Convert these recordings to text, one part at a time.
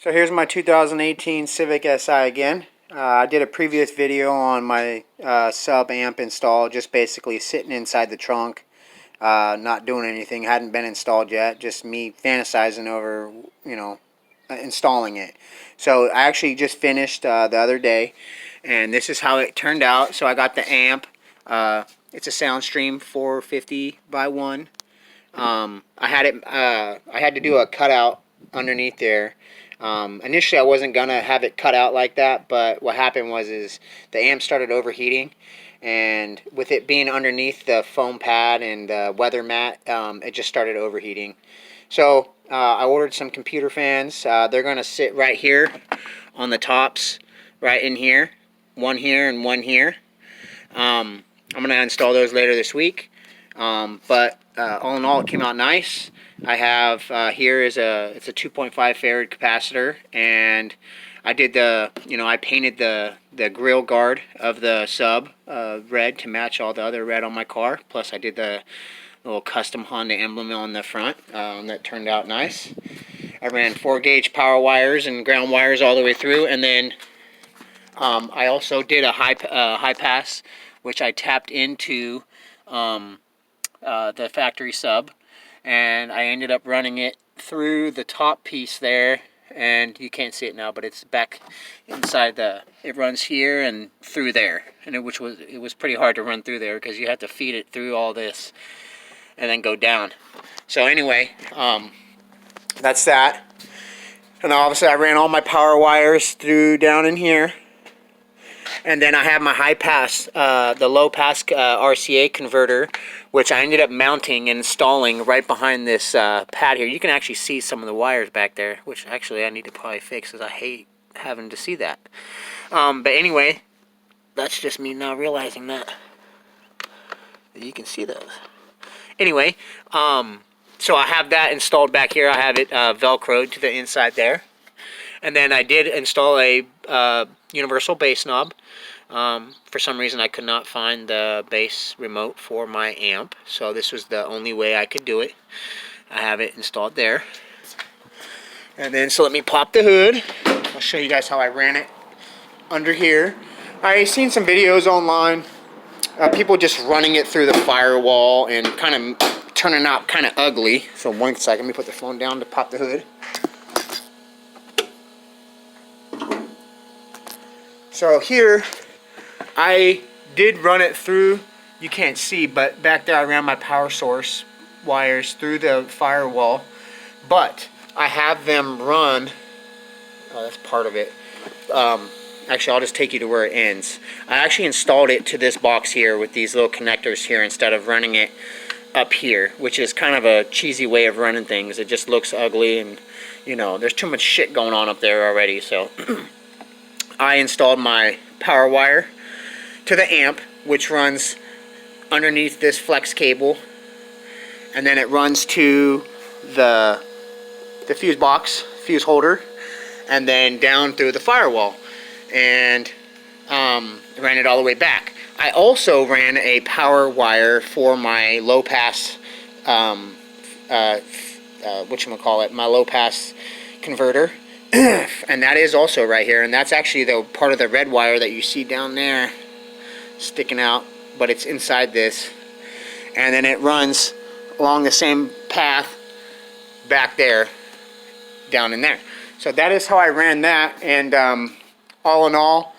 So here's my 2018 Civic Si again. I did a previous video on my sub amp install, just basically sitting inside the trunk, not doing anything, hadn't been installed yet, just me fantasizing over, installing it. So I actually just finished the other day, and this is how it turned out. So I got the amp. It's a Soundstream 450 by 1. I had to do a cutout underneath there. Initially I wasn't gonna have it cut out like that, but what happened was the amp started overheating, and with it being underneath the foam pad and the weather mat, it just started overheating. So I ordered some computer fans. They're gonna sit right here on the tops, right in here, one here and one here. I'm gonna install those later this week, but all in all, it came out nice. I have here is it's a 2.5 farad capacitor, and I did I painted the grill guard of the sub red to match all the other red on my car. Plus I did the little custom Honda emblem on the front. That turned out nice. I ran 4-gauge power wires and ground wires all the way through, and then I also did a high pass, which I tapped into the factory sub, and I ended up running it through the top piece there, and you can't see it now, but it's back inside it runs here and through there, and it was pretty hard to run through there because you had to feed it through all this and then go down. So anyway, that's that. And obviously I ran all my power wires through down in here. And then I have my high pass, the low pass RCA converter, which I ended up mounting and installing right behind this pad here. You can actually see some of the wires back there, which actually I need to probably fix because I hate having to see that. But anyway, that's just me now realizing that you can see those. Anyway, so I have that installed back here. I have it Velcroed to the inside there. And then I did install a universal bass knob. For some reason I could not find the bass remote for my amp, so this was the only way I could do it. I have it installed there. And then, so let me pop the hood. I'll show you guys how I ran it under here. I've seen some videos online, people just running it through the firewall and kind of turning out kind of ugly. So one second, let me put the phone down to pop the hood. So here, I did run it through, you can't see, but back there I ran my power source wires through the firewall, but I have them run, that's part of it, actually I'll just take you to where it ends. I actually installed it to this box here with these little connectors here instead of running it up here, which is kind of a cheesy way of running things. It just looks ugly, and there's too much shit going on up there already, so I installed my power wire to the amp, which runs underneath this flex cable, and then it runs to the fuse box, fuse holder, and then down through the firewall, and ran it all the way back. I also ran a power wire for my low pass, my low pass converter. And that is also right here, and that's actually the part of the red wire that you see down there sticking out, but it's inside this, and then it runs along the same path back there down in there. So that is how I ran that, and all in all,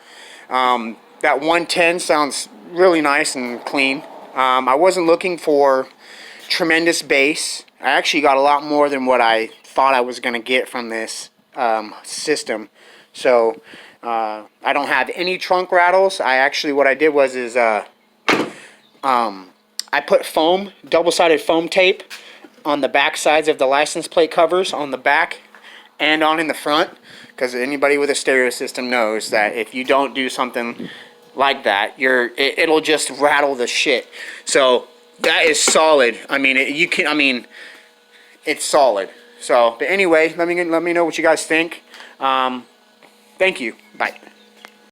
that 110 sounds really nice and clean. I wasn't looking for tremendous bass. I actually got a lot more than what I thought I was going to get from this system. So I don't have any trunk rattles. What I did was I put foam, double-sided foam tape on the back sides of the license plate covers, on the back and on in the front, because anybody with a stereo system knows that if you don't do something like that, it'll just rattle the shit. So that is solid. I mean, it's solid. So, but anyway, let me know what you guys think. Thank you. Bye.